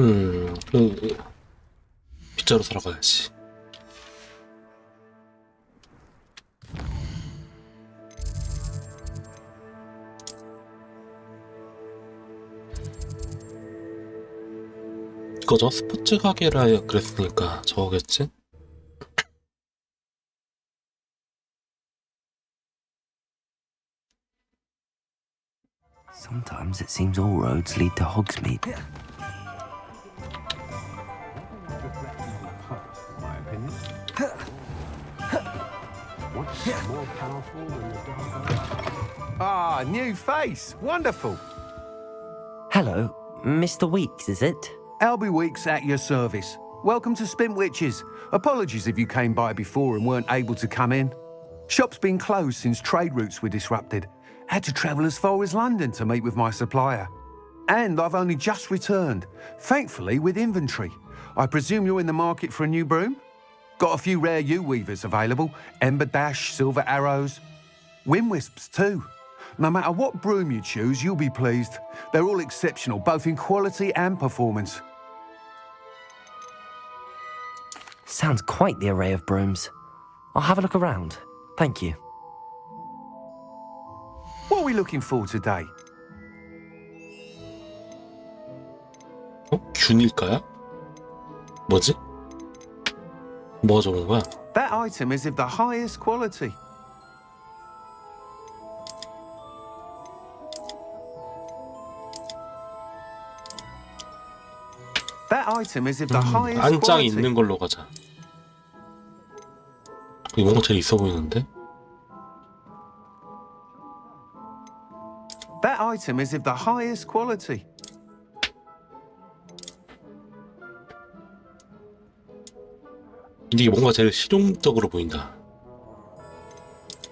그 빗자루 사러 가야지. 이거죠? 스포츠 가게라 그랬으니까 저거겠지? Sometimes it seems all roads lead to Hogsmeade. Ah, new face. Wonderful. Hello, Mr. Weeks, is it? Albie Weeks at your service. Welcome to Spintwitches. Apologies if you came by before and weren't able to come in. Shop's been closed since trade routes were disrupted. Had to travel as far as London to meet with my supplier. And I've only just returned, thankfully with inventory. I presume you're in the market for a new broom? Got a few rare yew-weavers available. Ember Dash, Silver Arrows. Wind-wisps too. No matter what broom you choose, you'll be pleased. They're all exceptional, both in quality and performance. Sounds quite the array of brooms. I'll have a look around. Thank you. What are we looking for today? 균일까요? 뭐지? 뭐가 좋은 거야? That item is of the highest quality. That item is of the highest 안짱이 quality. 있는 걸로 가자. 이건 제일 있어 보이는데? That item is of the highest quality. 근데 이게 뭔가 제일 실용적으로 보인다.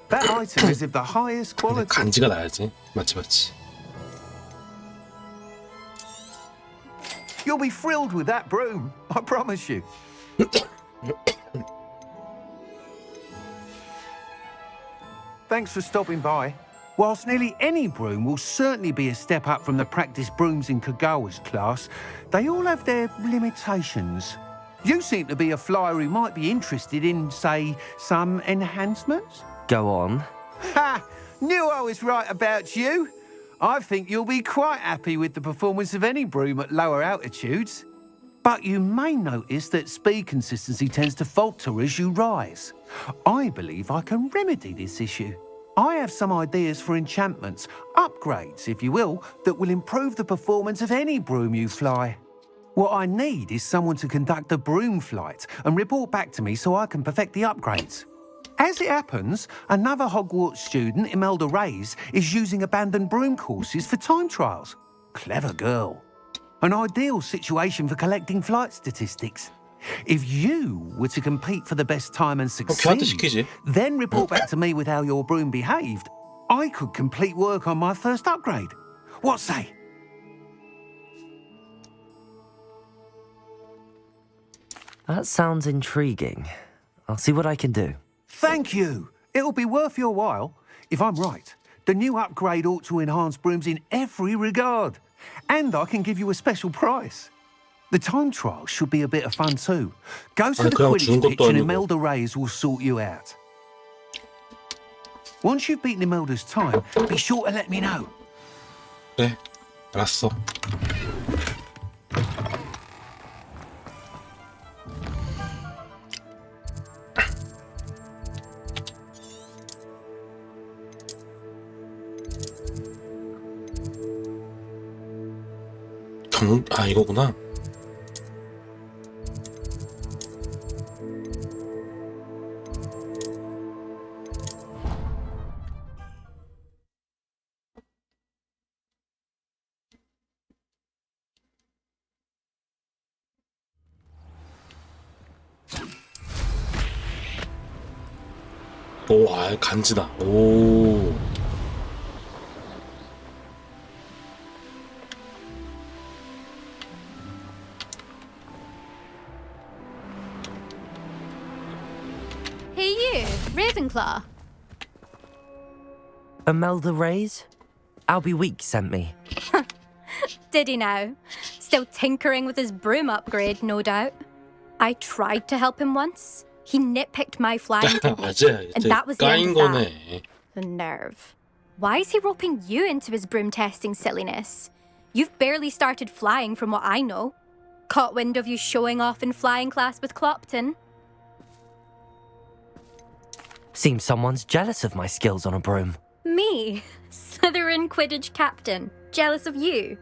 That item is of the highest 근데 quality. 간지가 나야지. 맞지. You'll be thrilled with that broom, I promise you. Thanks for stopping by. Whilst nearly any broom will certainly be a step up from the practice brooms in Kagawa's class, they all have their limitations. You seem to be a flyer who might be interested in, say, some enhancements? Go on. Ha! Knew I was right about you. I think you'll be quite happy with the performance of any broom at lower altitudes. But you may notice that speed consistency tends to falter as you rise. I believe I can remedy this issue. I have some ideas for enchantments, upgrades, if you will, that will improve the performance of any broom you fly. What I need is someone to conduct a broom flight and report back to me so I can perfect the upgrades. As it happens, another Hogwarts student, Imelda Reyes, is using abandoned broom courses for time trials. Clever girl. An ideal situation for collecting flight statistics. If you were to compete for the best time and 걔한테 succeed, 시키지. then report back to me with how your broom behaved, I could complete work on my first upgrade. What say? That sounds intriguing. I'll see what I can do. Thank you. It'll be worth your while. If I'm right, the new upgrade ought to enhance brooms in every regard. And I can give you a special price. The time trial should be a bit of fun too. Go to the 그냥 주는 Quidditch pitch 것도 and 아니고. Imelda Reyes will sort you out. Once you've beaten Imelda's time, be sure to let me know. 그래, 알았어. 이거구나. 오, 간지다. 오. Hey you, Ravenclaw. Imelda Reyes? Albie Weeks sent me. Did he now? Still tinkering with his broom upgrade, no doubt. I tried to help him once. He nitpicked my flying technique, 맞아. and 이제 that was the end 까인 of that. 거네. The nerve. Why is he roping you into his broom testing silliness? You've barely started flying from what I know. Caught wind of you showing off in flying class with Clopton. Seems someone's jealous of my skills on a broom. Me, Slytherin Quidditch captain, jealous of you.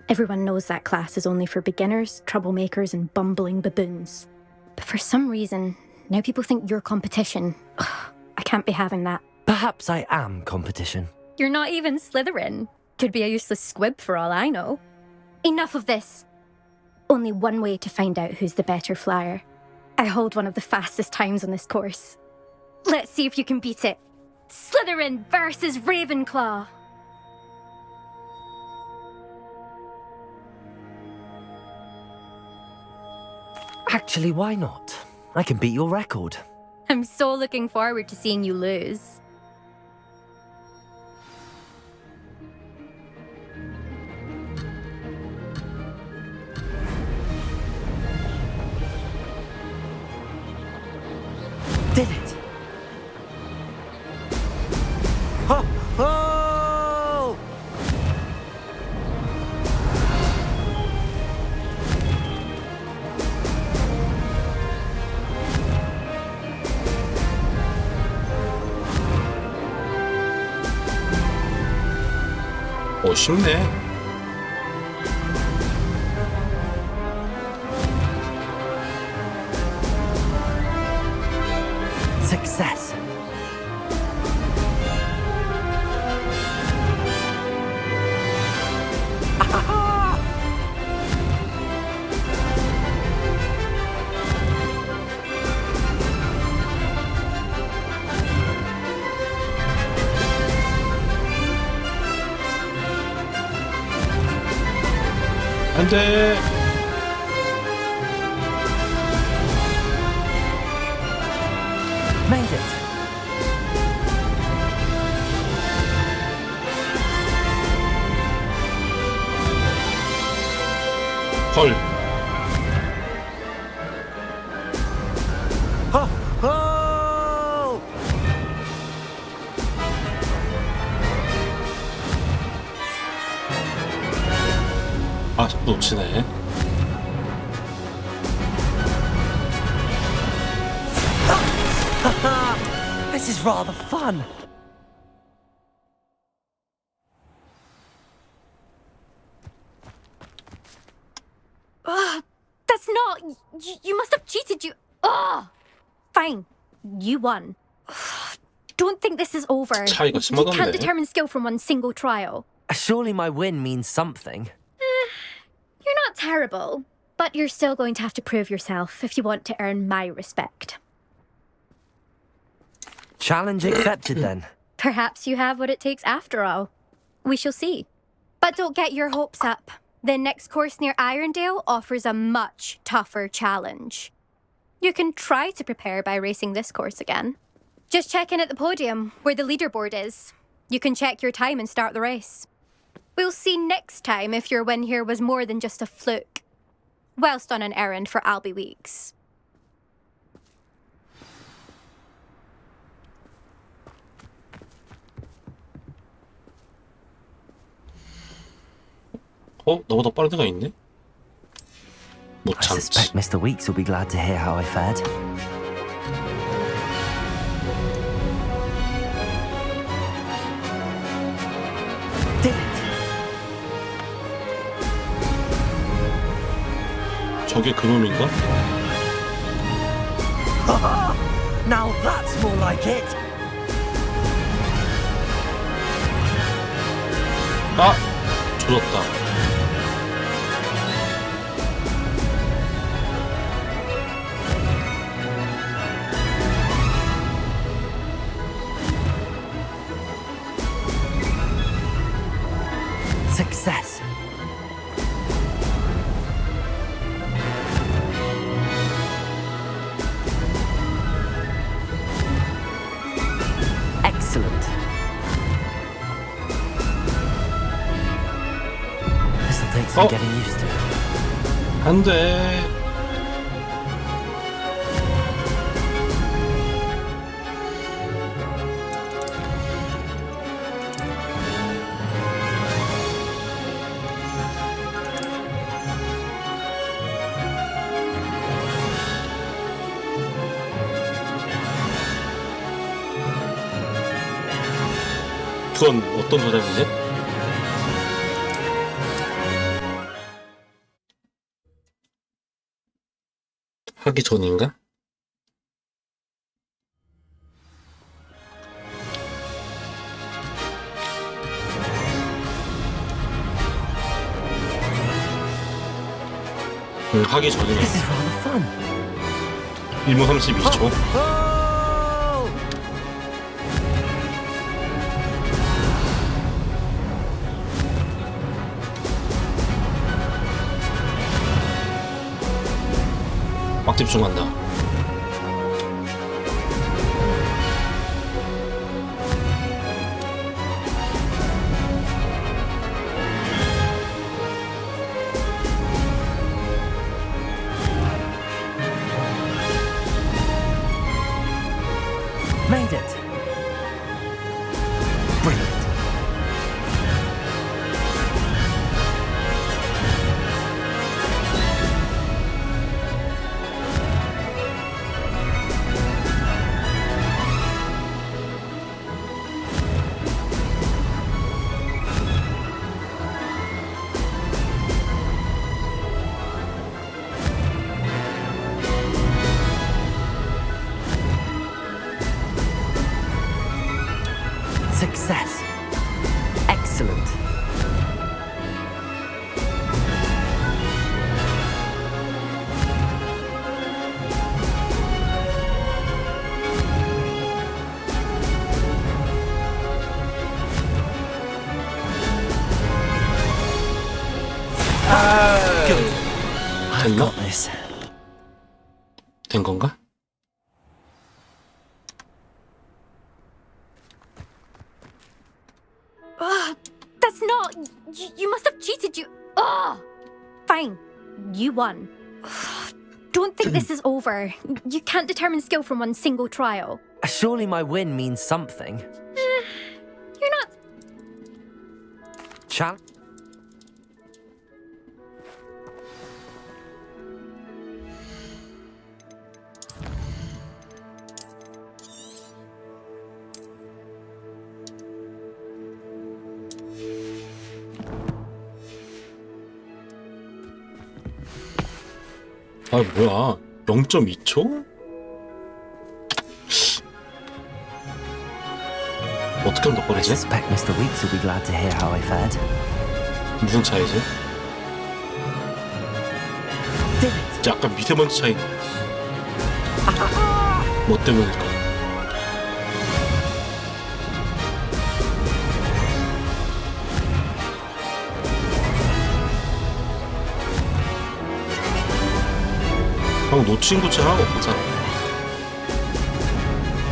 Everyone knows that class is only for beginners, troublemakers, and bumbling baboons. But for some reason, now people think you're competition. Ugh, I can't be having that. Perhaps I am competition. You're not even Slytherin. Could be a useless squib for all I know. Enough of this. Only one way to find out who's the better flyer. I hold one of the fastest times on this course. Let's see if you can beat it. Slytherin versus Ravenclaw. Actually, why not? I can beat your record. I'm so looking forward to seeing you lose. Did it! Ho! Ho! 쉽네. Success. 안 돼. Made it. 헐. Ho! Ho! 아, 자꾸 놓치네. This is rather fun. That's not... You must have cheated, you... Ugh! Fine. You won. Don't think this is over. 차이가 You 심하던데. can't determine skill from one single trial. Surely my win means something. You're not terrible, but you're still going to have to prove yourself if you want to earn my respect. Challenge accepted then. Perhaps you have what it takes after all. We shall see. But don't get your hopes up. The next course near Irondale offers a much tougher challenge. You can try to prepare by racing this course again. Just check in at the podium, where the leaderboard is. You can check your time and start the race. We'll see next time if your win here was more than just a fluke. Whilst on an errand for Albie Weeks. 너보다 빠른 데가 있네? 못 I 참지. suspect Mr. Weeks will be glad to hear how I fared. Did it! 저게 그놈인가? Now that's more like it! 아! 조졌다. Success! Excellent! This'll take some getting used to. 안 돼. 그건 어떤 도장이지? 하기 전인가? 하기 This 전이네. is rather fun. 1분 32초. Oh! 막 집중한다. Made it. Brilliant. Success. Excellent. Good. I've 됐나? got this. 된 건가? That's not. You must have cheated. Fine. You won. Don't think this is over. You can't determine skill from one single trial. Surely my win means something. You're not. Chal. 아 뭐야? 0.2초? 어떻게 하면 더 I 빠르지? suspect Mr. Weeks will be glad to hear how I fared. 무슨 차이지? Did it? 약간 미세먼지 차이. 뭐 때문일까? 방금 놓친 곳이 하나가 없잖아.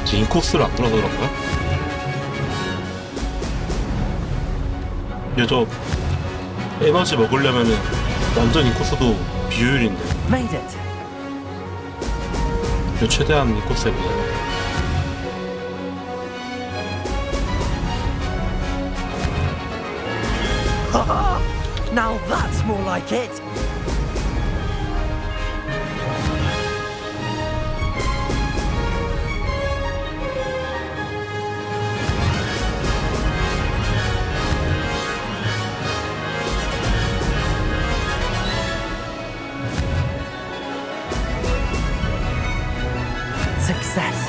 이제 인코스를 안 돌아서 그런가? 얘 저 에너지 먹으려면은 완전 인코스도 비효율인데. Made it. 얘 최대한 인코스 해보자. Now that's more like it. Success.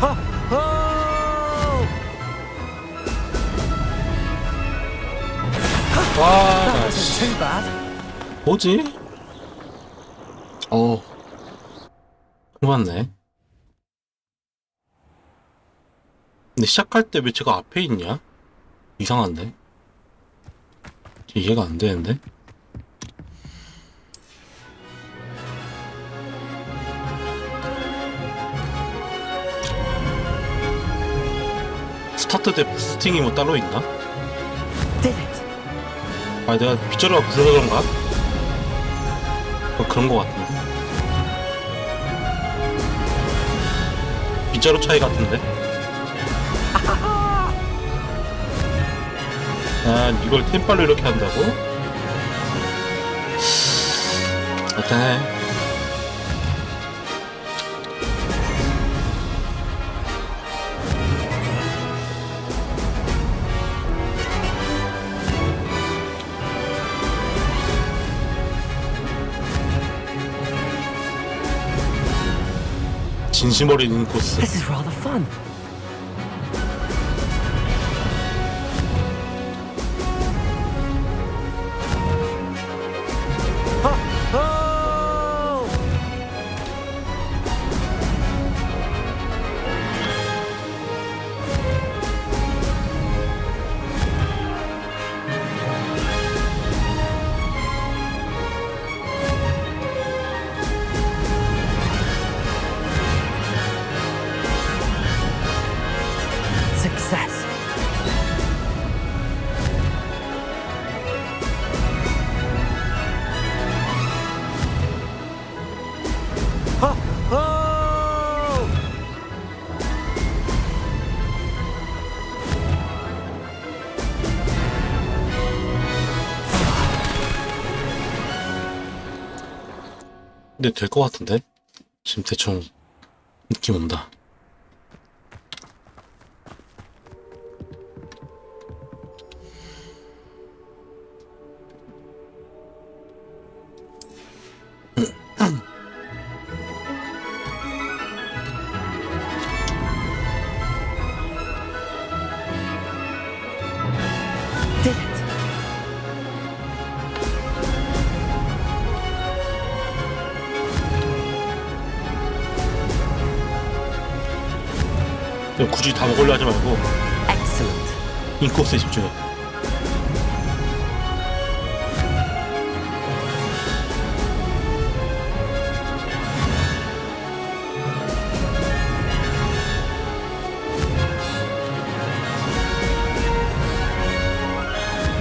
Ho, ho! 와, That 나 wasn't too bad. 뭐지? 맞네. 근데 시작할 때 왜 제가 앞에 있냐? 이상한데? 이해가 안 되는데? 스타트 때 부스팅이 뭐 따로 있나? Did it. 아 내가 빗자루가 굴러서 그런가? 그런 거 같은데. 빗자루 차이 같은데. 아 이걸 템빨로 이렇게 한다고? 어때? 진심 어린 코스. This is rather fun. Oh! Success. Oh! Oh! 근데 될 것 같은데? 지금 대충 느낌 온다. Did it. 그냥 굳이 다 먹으려 하지 말고 Excellent. 인코스에 집중해.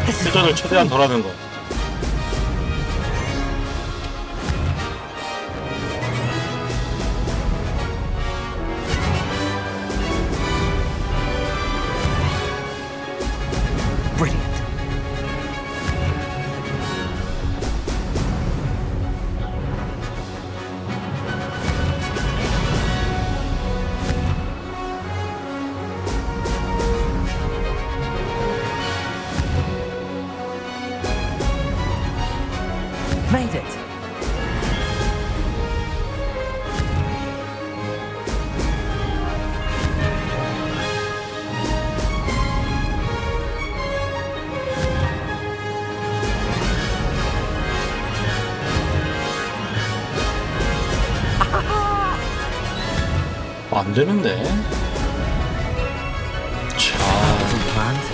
This is 회전을 rather 최대한 fun. 덜 하는 거. Brilliant. Made it. 안 되는데. 자, Wasn't planned.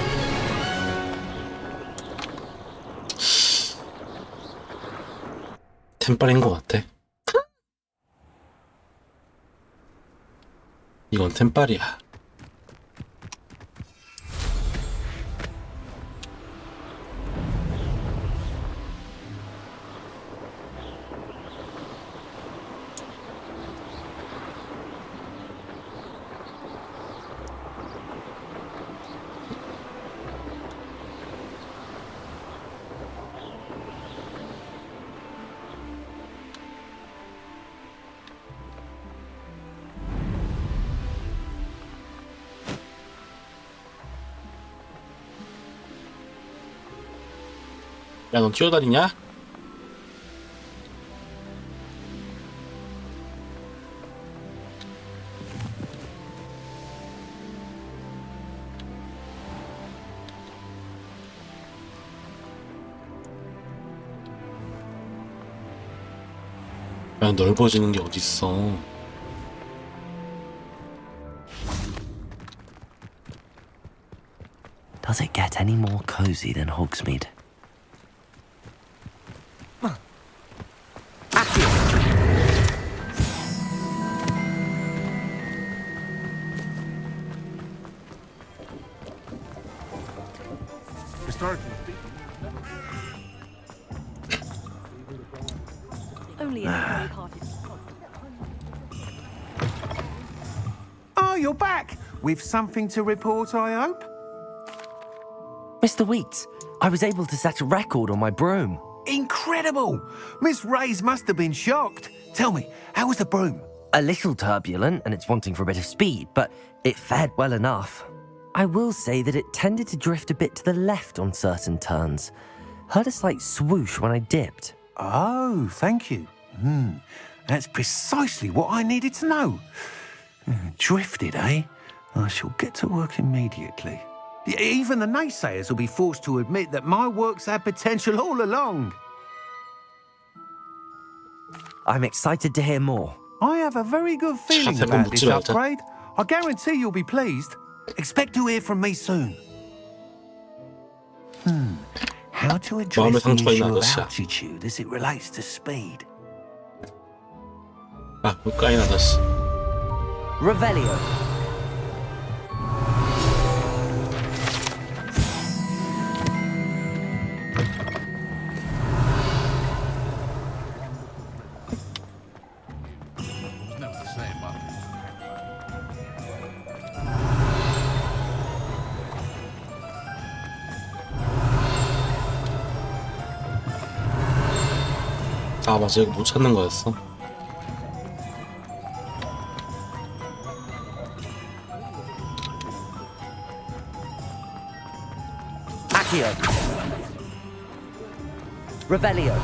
템빨인 것 같아. 이건 템빨이야. 야, 넌 뛰어다니냐? 야, 넓어지는 게 어딨어. Does it get any more cozy than Hogsmeade? Only in a party. Oh, you're back. With something to report, I hope? Mr. Weeks, I was able to set a record on my broom. Incredible! Miss Reyes must have been shocked. Tell me, how was the broom? A little turbulent and it's wanting for a bit of speed, but it fared well enough. I will say that it tended to drift a bit to the left on certain turns. Heard a slight swoosh when I dipped. Oh, thank you. That's precisely what I needed to know. Drifted, eh? I shall get to work immediately. Even the naysayers will be forced to admit that my work's had potential all along. I'm excited to hear more. I have a very good feeling 자, about 대본 this 묻지 말자. upgrade. I guarantee you'll be pleased. Expect to hear from me soon. How to address 마음에 the 상처가 있는 issue of 아저씨야. altitude as it relates to speed? 아, 까인 아저씨. Revelio. 아, 맞아. 이거 못 찾는 거였어. Accio. Revelio.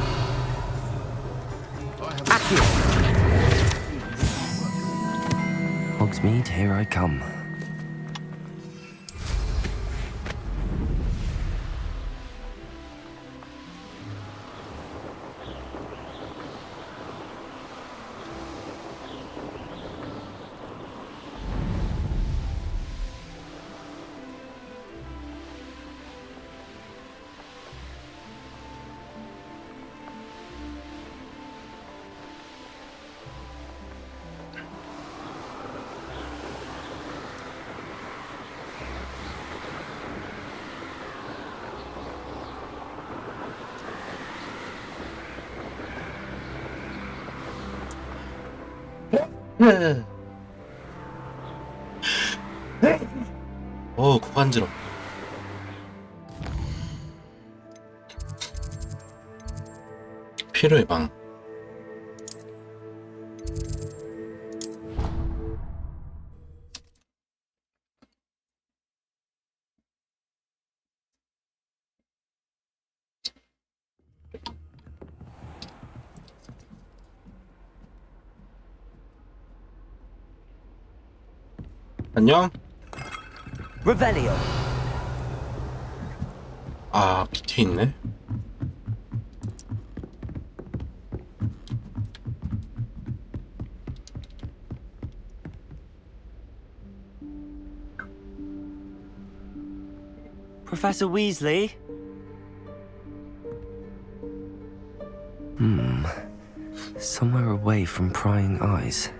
Accio. Hogsmeade, here I come. 고간지러. 피로의 방. 안녕? Revelio. 아, 밑에 있네. Professor Weasley? Somewhere away from prying eyes.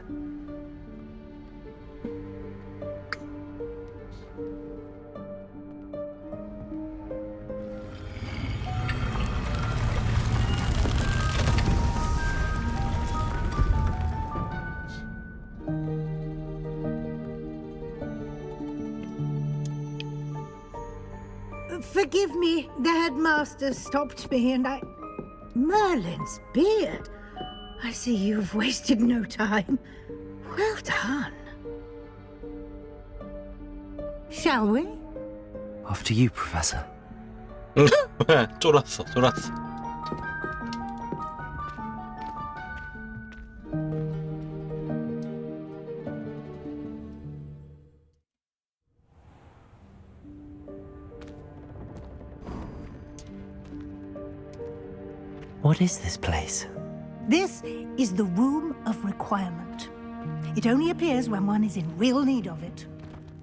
Forgive me, the headmaster stopped me and I... Merlin's beard. I see you've wasted no time. Well done. Shall we? After you, Professor. 쫄았어. What is this place? This is the Room of Requirement. It only appears when one is in real need of it.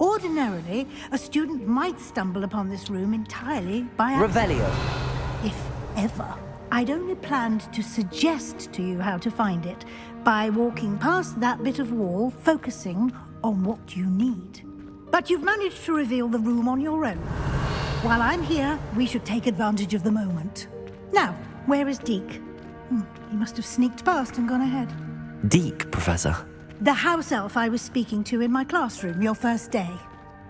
Ordinarily, a student might stumble upon this room entirely by accident. Revelio. If ever. I'd only planned to suggest to you how to find it by walking past that bit of wall, focusing on what you need. But you've managed to reveal the room on your own. While I'm here, we should take advantage of the moment. Now, where is Deke? He must have sneaked past and gone ahead. Deke, Professor. The house elf I was speaking to in my classroom your first day.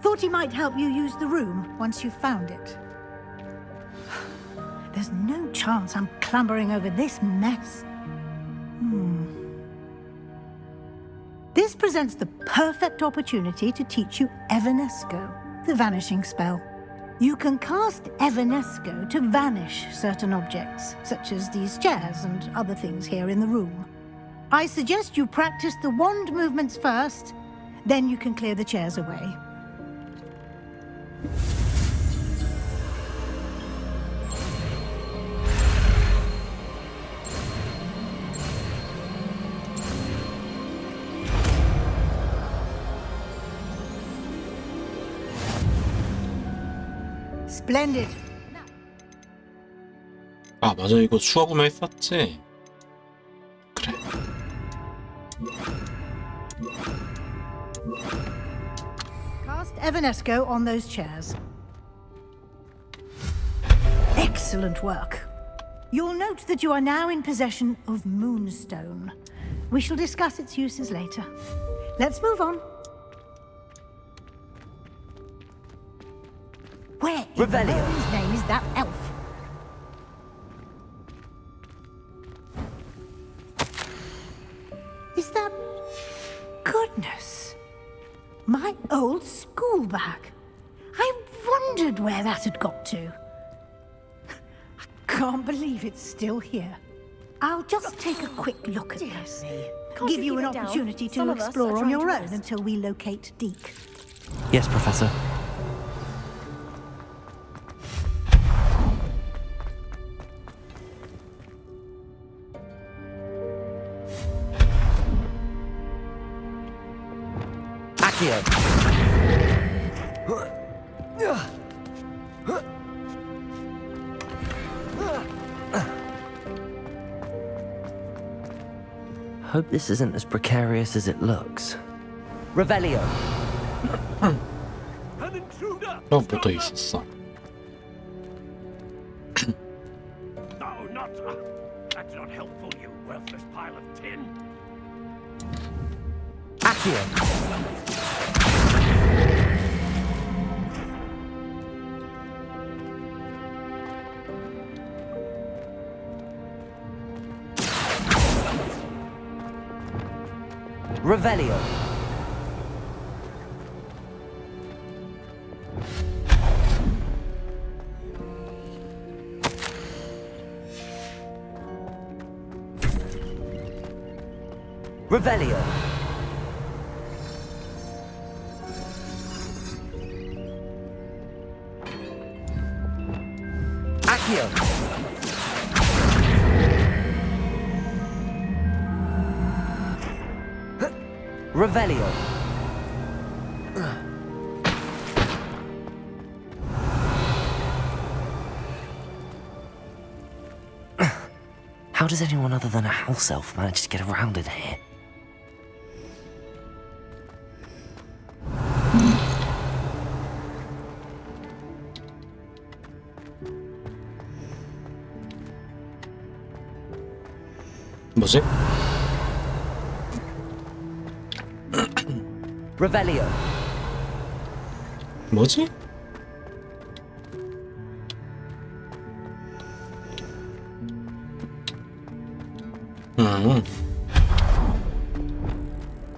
Thought he might help you use the room once you found it. There's no chance I'm clambering over this mess. This presents the perfect opportunity to teach you Evanesco, the vanishing spell. You can cast Evanesco to vanish certain objects, such as these chairs and other things here in the room. I suggest you practice the wand movements first, then you can clear the chairs away. Splendid. 아 맞아 이거 추가 구매했었지. 그래. Cast Evanesco on those chairs. Excellent work. You'll note that you are now in possession of Moonstone. We shall discuss its uses later. Let's move on. Where in Merlin's name is that elf? Is that... Goodness. My old school bag. I wondered where that had got to. I can't believe it's still here. I'll just take a quick look at this. Give you an opportunity to explore on your own until we locate Deke. Yes, Professor. Hope this isn't as precarious as it looks. Revelio. 또 붙어 있었어. No, not. That's not helpful, you worthless pile of tin. Accio. Revelio. Revelio. Accio. Revelio. How does anyone other than a house elf manage to get around in here? 뭐지? Revelio. 뭐지?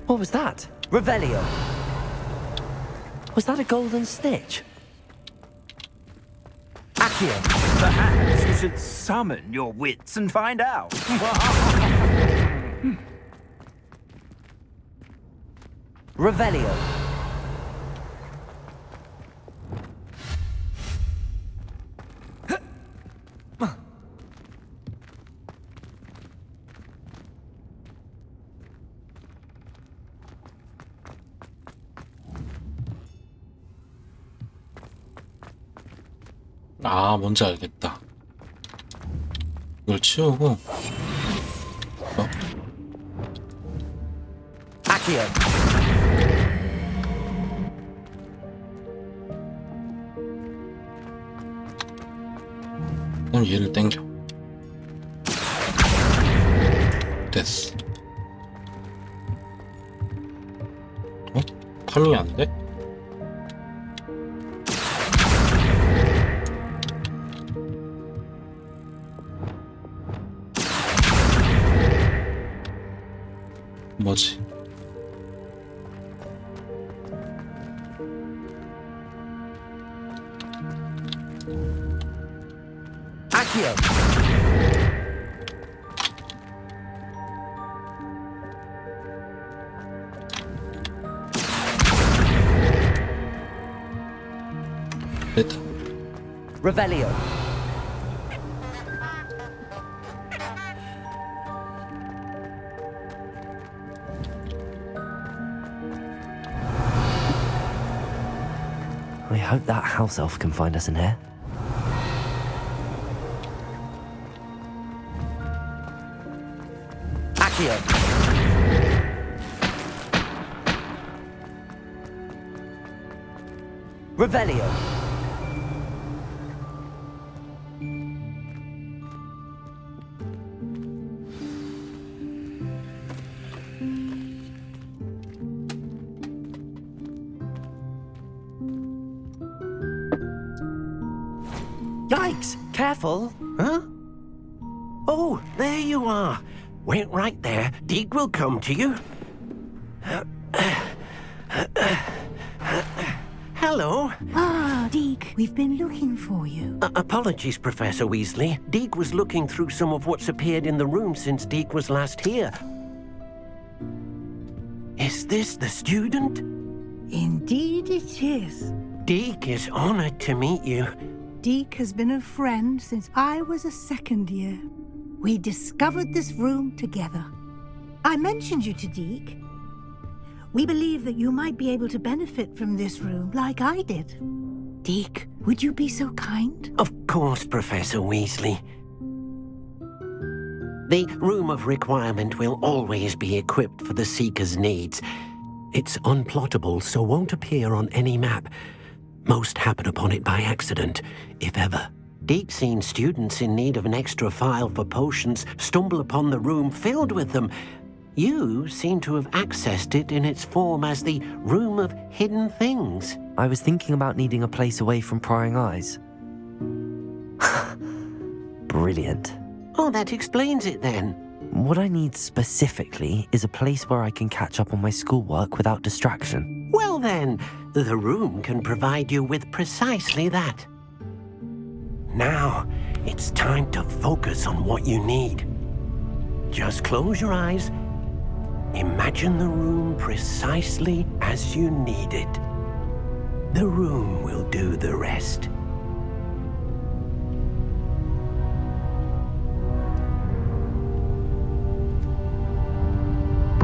What was that? Revelio. Was that a golden stitch? Accio. Perhaps you should summon your wits and find out. Revelio. 아 뭔지 알겠다. 이걸 치우고 Accio. 그럼 얘를 땡겨. 됐어. 어? 칼로이 안 돼? 뭐지? Accio! 됐다. Revelio. I hope that house elf can find us in here. Accio. Revelio. Yikes! Careful. Huh? Oh, there you are. Wait right there. Deke will come to you. Hello. Ah, Deke, we've been looking for you. Apologies, Professor Weasley. Deke was looking through some of what's appeared in the room since Deke was last here. Is this the student? Indeed it is. Deke is honored to meet you. Deke has been a friend since I was a second year. We discovered this room together. I mentioned you to Deke. We believe that you might be able to benefit from this room like I did. Deke, would you be so kind? Of course, Professor Weasley. The Room of Requirement will always be equipped for the Seeker's needs. It's unplottable, so won't appear on any map. Most happen upon it by accident, if ever. Deke's seen students in need of an extra file for potions stumble upon the room filled with them. You seem to have accessed it in its form as the Room of Hidden Things. I was thinking about needing a place away from prying eyes. Brilliant. Oh, that explains it then. What I need specifically is a place where I can catch up on my schoolwork without distraction. Well then, the room can provide you with precisely that. Now, it's time to focus on what you need. Just close your eyes. Imagine the room precisely as you need it. The room will do the rest.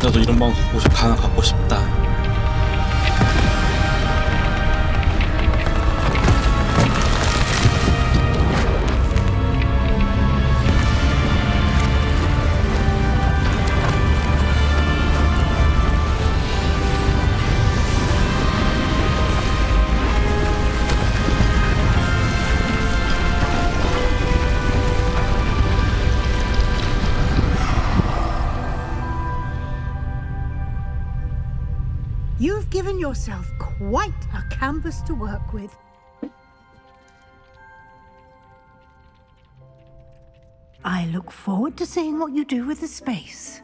나도 이런 방 갖고 싶다. You've given yourself quite a canvas to work with. I look forward to seeing what you do with the space.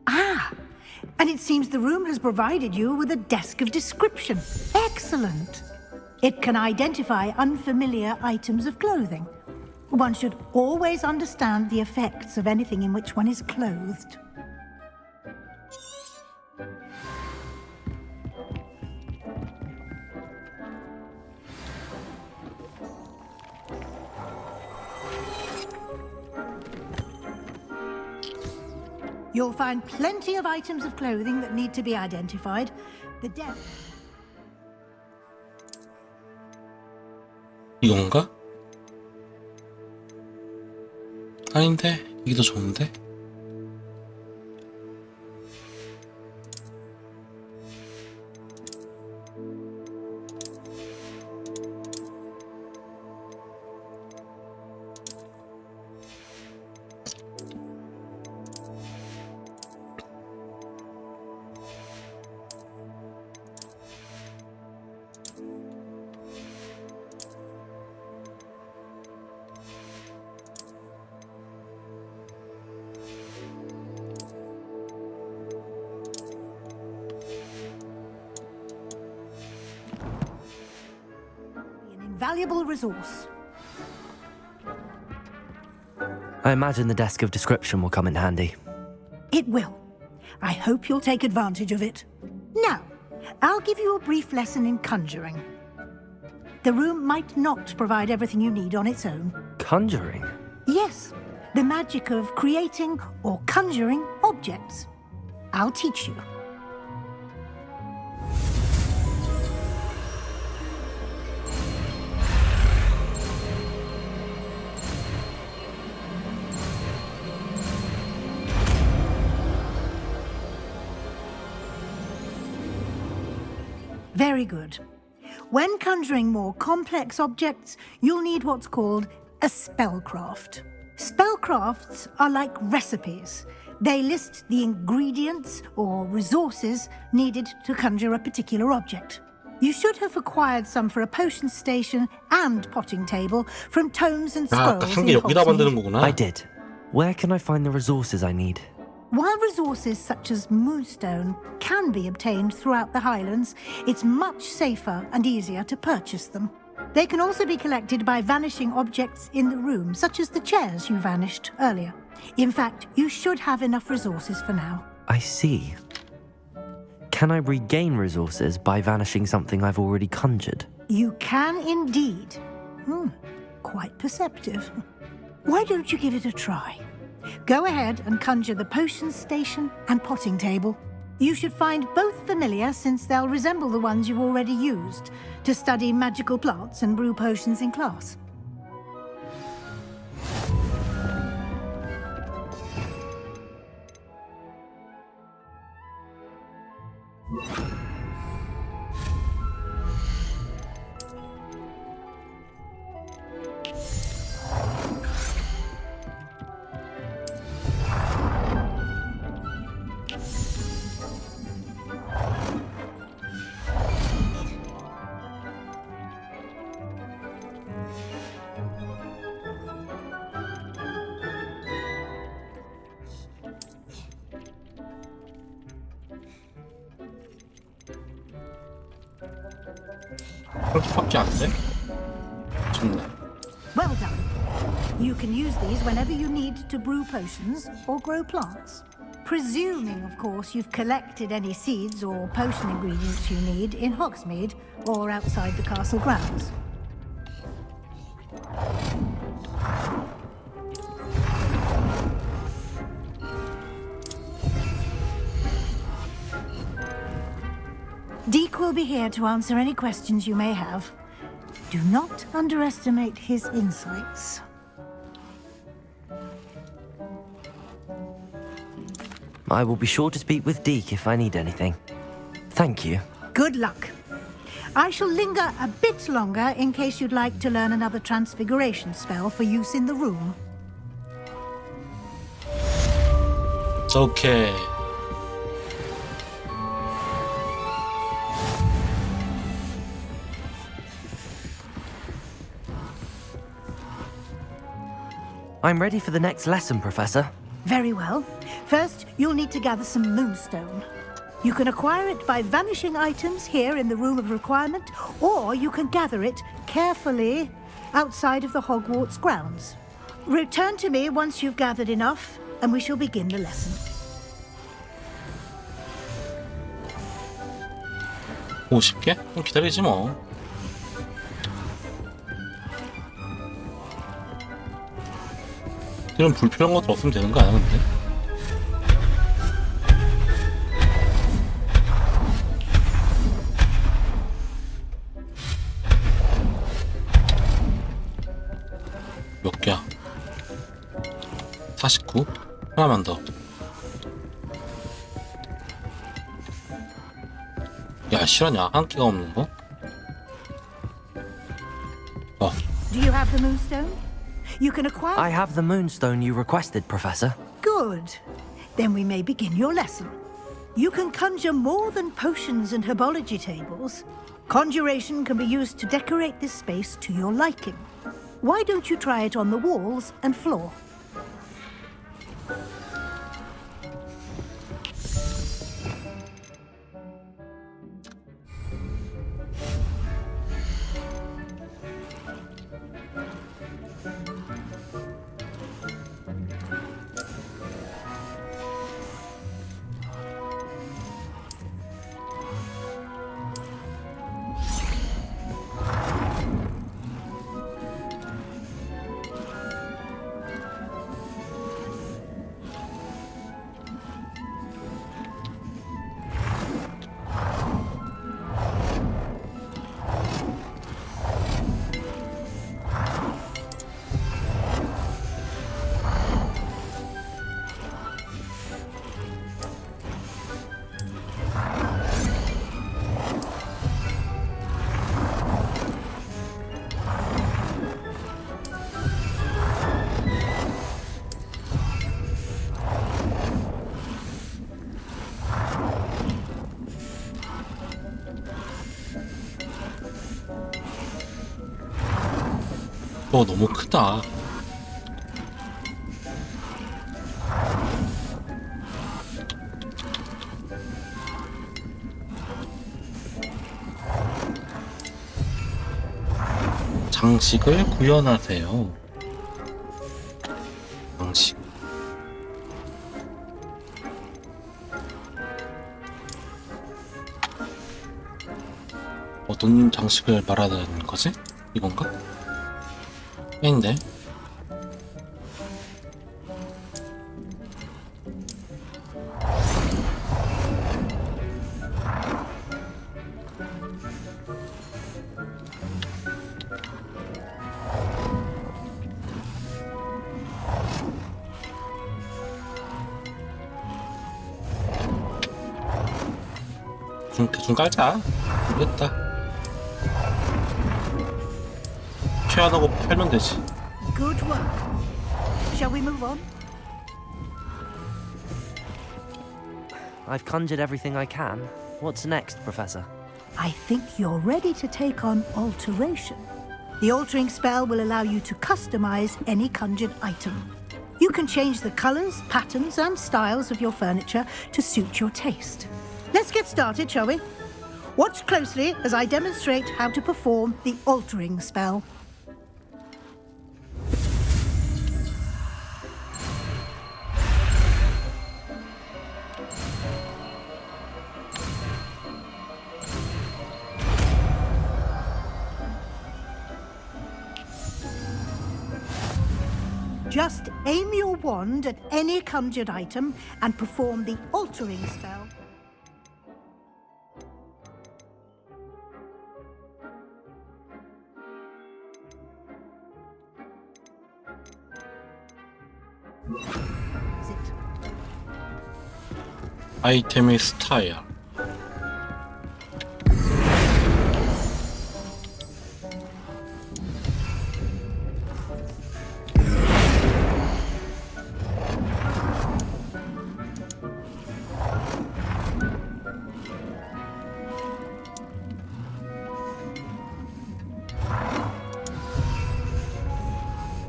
Ah, and it seems the room has provided you with a desk of description. Excellent. It can identify unfamiliar items of clothing. One should always understand the effects of anything in which one is clothed. You'll find plenty of items of clothing that need to be identified. The desk. 이건가? 아닌데? 이게 더 좋은데? valuable resource. I imagine the desk of description will come in handy. It will. I hope you'll take advantage of it. Now, I'll give you a brief lesson in conjuring. The room might not provide everything you need on its own. Conjuring? Yes, the magic of creating or conjuring objects. I'll teach you. Very good. When conjuring more complex objects, you'll need what's called a spellcraft. Spellcrafts are like recipes. They list the ingredients or resources needed to conjure a particular object. You should have acquired some for a potion station and potting table from tomes and 아, 아까 scrolls 한 개 in 여기다 만드는 Hogsmeade. 거구나. I did. Where can I find the resources I need? While resources such as moonstone can be obtained throughout the Highlands, it's much safer and easier to purchase them. They can also be collected by vanishing objects in the room, such as the chairs you vanished earlier. In fact, you should have enough resources for now. I see. Can I regain resources by vanishing something I've already conjured? You can indeed. Quite perceptive. Why don't you give it a try? Go ahead and conjure the potion station and potting table. You should find both familiar, since they'll resemble the ones you've already used to study magical plants and brew potions in class. 그렇게밖에 안 돼? 좋네. Well done. You can use these whenever you need to brew potions or grow plants. Presuming, of course, you've collected any seeds or potion ingredients you need in Hogsmeade or outside the castle grounds. Deke will be here to answer any questions you may have. Do not underestimate his insights. I will be sure to speak with Deke if I need anything. Thank you. Good luck. I shall linger a bit longer in case you'd like to learn another transfiguration spell for use in the room. It's okay. I'm ready for the next lesson, Professor. Very well. First, you'll need to gather some moonstone. You can acquire it by vanishing items here in the Room of Requirement, or you can gather it carefully outside of the Hogwarts grounds. Return to me once you've gathered enough, and we shall begin the lesson. 50개? 그럼 기다리지 뭐. 이런 불필요한 것들 없으면 되는 거 아니야, 근데? 몇 개야? 49? 하나만 더. 야, 실화냐? 한 개가 없는 거? Do you have the moonstone? You can acquire... I have the moonstone you requested, Professor. Good. Then we may begin your lesson. You can conjure more than potions and herbology tables. Conjuration can be used to decorate this space to your liking. Why don't you try it on the walls and floor? 너무 크다. 장식을 구현하세요. 장식. 어떤 장식을 말하는 거지? 이건가? 아닌데. 대충 깔자. 모르겠다. 최하다고 팔면 되지. Good work. Shall we move on? I've conjured everything I can. What's next, Professor? I think you're ready to take on alteration. The altering spell will allow you to customize any conjured item. You can change the colors, patterns, and styles of your furniture to suit your taste. Let's get started, shall we? Watch closely as I demonstrate how to perform the altering spell. Just aim your wand at any conjured item and perform the altering spell. Is it? 아이템의 스타일.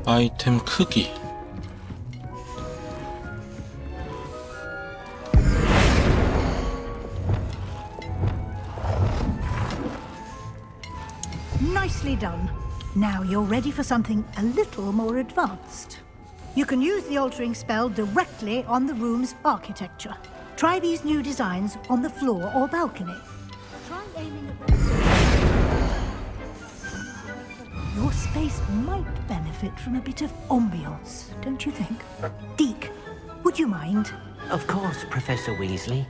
아이템 크기. Nicely done. Now you're ready for something a little more advanced. You can use the altering spell directly on the room's architecture. Try these new designs on the floor or balcony. Try aiming at them. Your space might benefit from a bit of ambiance, don't you think? Deke, would you mind? Of course, Professor Weasley.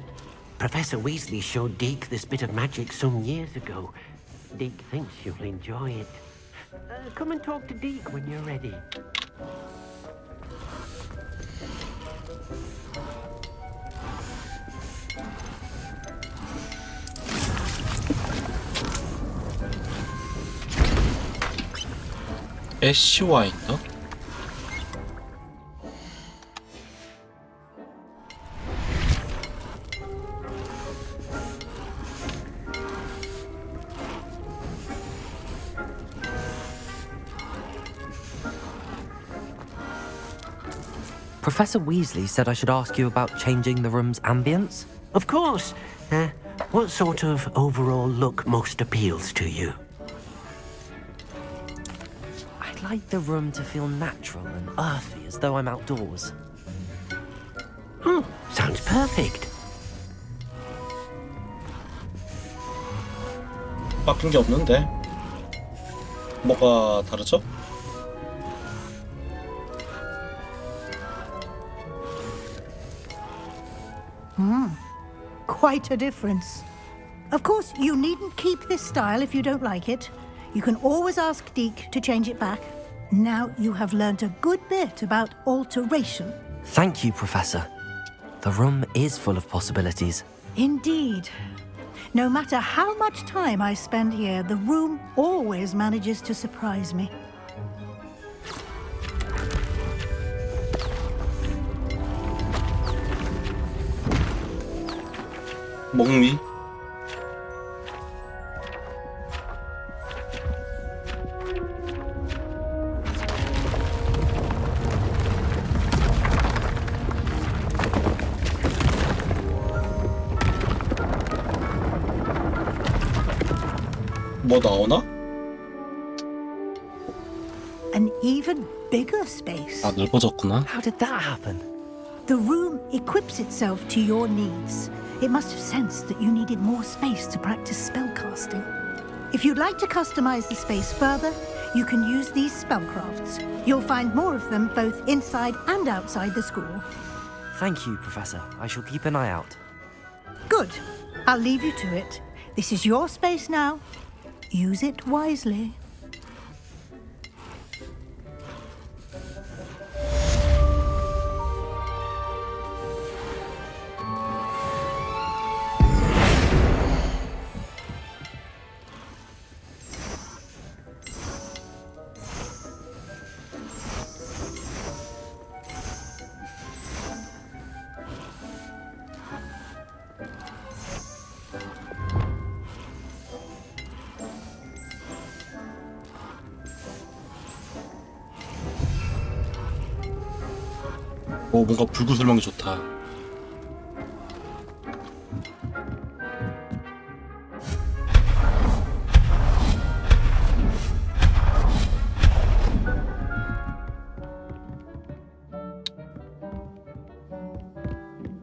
Professor Weasley showed Deke this bit of magic some years ago. Deke thinks you'll enjoy it. Come and talk to Deke when you're ready. 애쉬와 있나? Professor Weasley said I should ask you about changing the room's ambience. Of course. What sort of overall look most appeals to you? I'd like the room to feel natural and earthy, as though I'm outdoors. Sounds perfect. 바뀐 게 없는데. 뭐가 다르죠? Quite a difference. Of course, you needn't keep this style if you don't like it. You can always ask Deke to change it back. Now you have learnt a good bit about alteration. Thank you, Professor. The room is full of possibilities. Indeed. No matter how much time I spend here, the room always manages to surprise me. 목미. 뭐 나오나? An even bigger space. 아, 넓어졌구나. How did that happen? The room equips itself to your needs. It must have sensed that you needed more space to practice spellcasting. If you'd like to customize the space further, you can use these spellcrafts. You'll find more of them both inside and outside the school. Thank you, Professor. I shall keep an eye out. Good. I'll leave you to it. This is your space now. Use it wisely. 오, 뭔가 불구 설명이 좋다.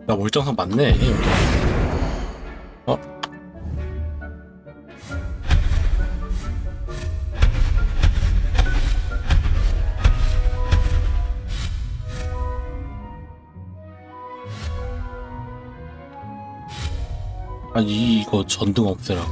나 월장성 맞네. 여기. 어? 아니, 이거 전등 없애라.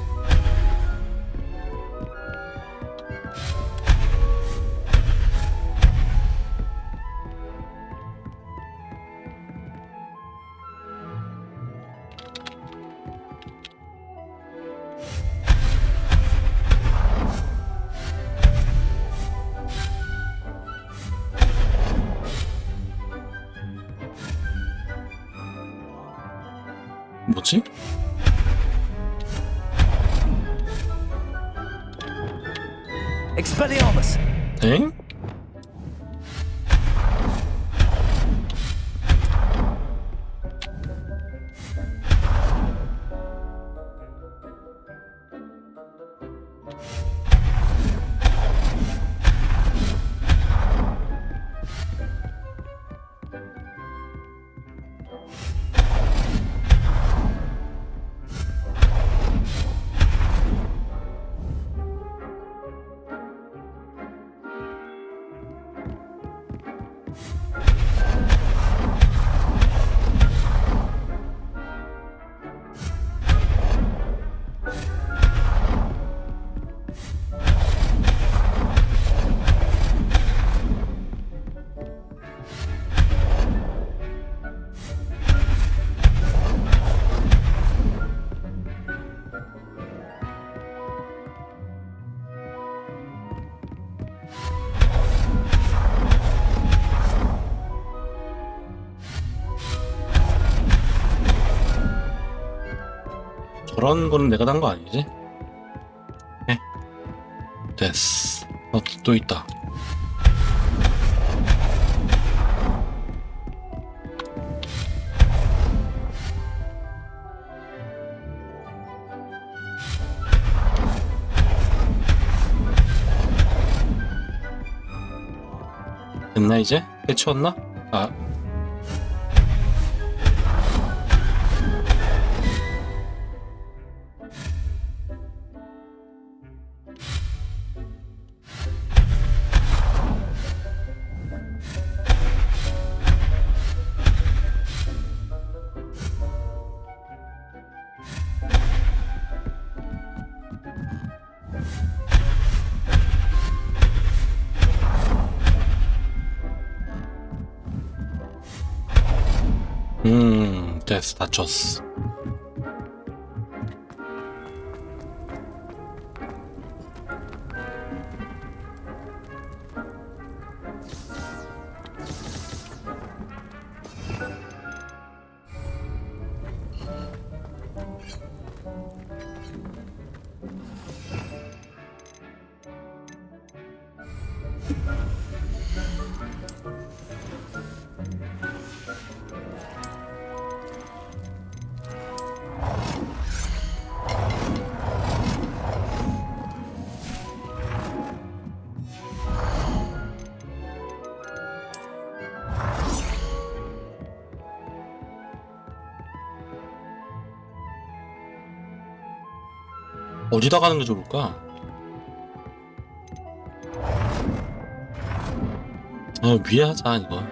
뭐지? Expelliarmus! 엥? 저런 거는 내가 단 거 아니지? 네. 됐어. 또 있다. 됐나 이제? 해치웠나? 아. 됐어. 다쳤어. 어디다 가는 게 좋을까? 위에 하자 이거.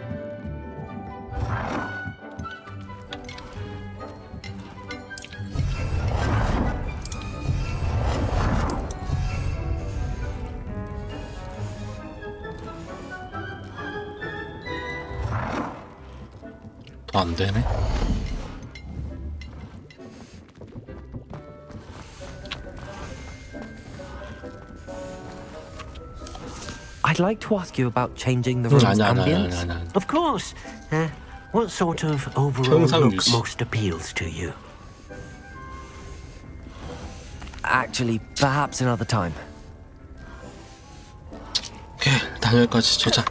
더 안 되네. I'd like to ask you about changing the room's ambience. 아니야. Of course. What sort of overall 평상 look 유지. most appeals to you? Actually, perhaps another time. 오케이, 일단 여기까지 조자.